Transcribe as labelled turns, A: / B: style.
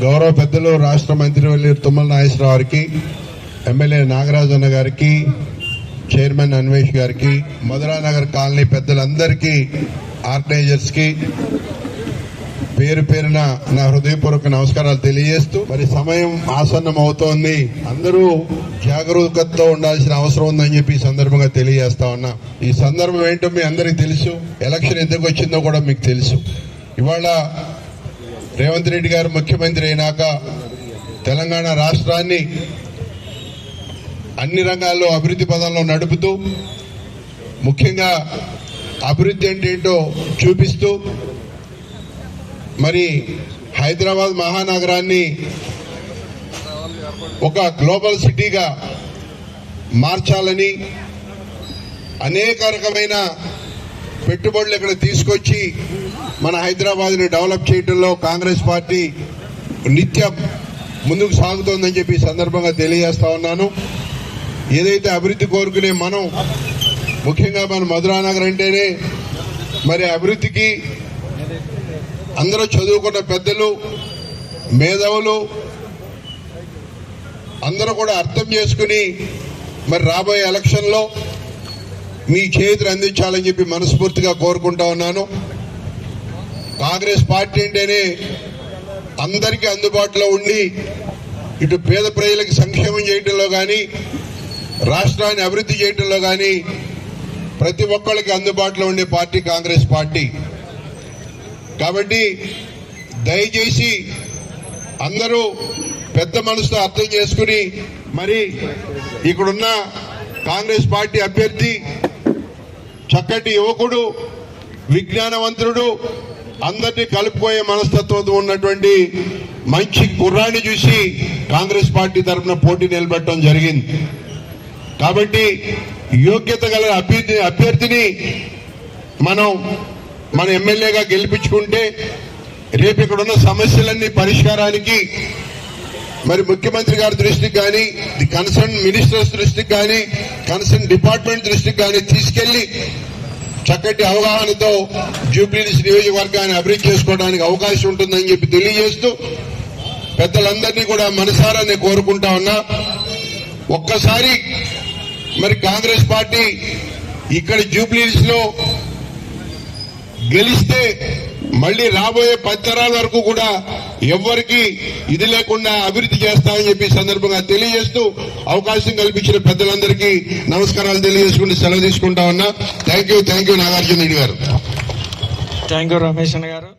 A: గౌరవ పెద్దలు రాష్ట్ర మంత్రివర్యులు తుమ్మల నాగేశ్వరరావు గారికి, ఎమ్మెల్యే నాగరాజన్న గారికి, చైర్మన్ అన్వేష్ గారికి, మధురానగర్ కాలనీ పెద్దలందరికీ, ఆర్గనైజర్స్ కి పేరు పేరున నా హృదయపూర్వక నమస్కారాలు తెలియజేస్తూ, మరి సమయం ఆసన్నం అవుతోంది, అందరూ జాగరూకతతో ఉండాల్సిన అవసరం ఉందని చెప్పి ఈ సందర్భంగా తెలియజేస్తా ఉన్నా. ఈ సందర్భం ఏంటో మీ అందరికీ తెలుసు, ఎలక్షన్ ఎందుకు వచ్చిందో కూడా మీకు తెలుసు. ఇవాళ రేవంత్ రెడ్డి గారు ముఖ్యమంత్రి అయినాక తెలంగాణ రాష్ట్రాన్ని అన్ని రంగాల్లో అభివృద్ధి పదంలో నడుపుతూ, ముఖ్యంగా అభివృద్ధి అంటే ఏంటో చూపిస్తూ, మరి హైదరాబాద్ మహానగరాన్ని ఒక గ్లోబల్ సిటీగా మార్చాలని, అనేక రకమైన పెట్టుబడులు ఇక్కడ తీసుకొచ్చి మన హైదరాబాద్ ని డెవలప్ చేయడంలో కాంగ్రెస్ పార్టీ నిత్యం ముందుకు సాగుతోందని చెప్పి సందర్భంగా తెలియజేస్తా ఉన్నాను. ఏదైతే అభివృద్ధి కోరుకునే మనం, ముఖ్యంగా మన మధురానగర్ అంటేనే మరి అభివృద్ధికి అందరూ చదువుకున్న పెద్దలు, మేధావులు అందరూ కూడా అర్థం చేసుకుని మరి రాబోయే ఎలక్షన్ లో మీ చేతులు అందించాలని చెప్పి మనస్ఫూర్తిగా కోరుకుంటా ఉన్నాను. కాంగ్రెస్ పార్టీ అంటేనే అందరికీ అందుబాటులో ఉండి ఇటు పేద ప్రజలకు సంక్షేమం చేయడంలో కానీ, రాష్ట్రాన్ని అభివృద్ధి చేయడంలో కానీ ప్రతి ఒక్కరికి అందుబాటులో ఉండే పార్టీ కాంగ్రెస్ పార్టీ. కాబట్టి దయచేసి అందరూ పెద్ద మనసుతో అర్థం చేసుకుని, మరి ఇక్కడున్న కాంగ్రెస్ పార్టీ అభ్యర్థి చక్కటి యువకుడు, విజ్ఞానవంతుడు, అందరినీ కలుపుకోయే మనస్తత్వంతో ఉన్నటువంటి మంచి కుర్రాన్ని చూసి కాంగ్రెస్ పార్టీ తరఫున పోటీ నిలబెట్టడం జరిగింది. కాబట్టి యోగ్యత గల అభ్యర్థిని మనం మన ఎమ్మెల్యేగా గెలిపించుకుంటే రేపు ఇక్కడ ఉన్న సమస్యలన్నీ పరిష్కారానికి మరి ముఖ్యమంత్రి గారి దృష్టికి కానీ, ది కన్సర్న్ మినిస్టర్స్ దృష్టికి కానీ, కన్సర్న్ డిపార్ట్మెంట్ దృష్టికి కానీ తీసుకెళ్లి చక్కటి అవగాహనతో జూబ్లీహిల్స్ నియోజకవర్గాన్ని అభివృద్ధి చేసుకోవడానికి అవకాశం ఉంటుందని చెప్పి తెలియజేస్తూ, పెద్దలందరినీ కూడా మనసారా నేను కోరుకుంటా ఉన్నా. ఒక్కసారి మరి కాంగ్రెస్ పార్టీ ఇక్కడ జూబ్లీహిల్స్ లో గెలిస్తే మళ్లీ రాబోయే 10 తరాల వరకు కూడా ఎవ్వరికి ఇది లేకుండా అభివృద్ధి చేస్తామని చెప్పి సందర్భంగా తెలియజేస్తూ, అవకాశం కల్పించిన పెద్దలందరికీ నమస్కారాలు తెలియజేసుకుంటూ సెలవు తీసుకుంటా ఉన్నా. థ్యాంక్ యూ నాగార్జున రెడ్డి గారు.
B: థ్యాంక్ యూ రమేష్ గారు.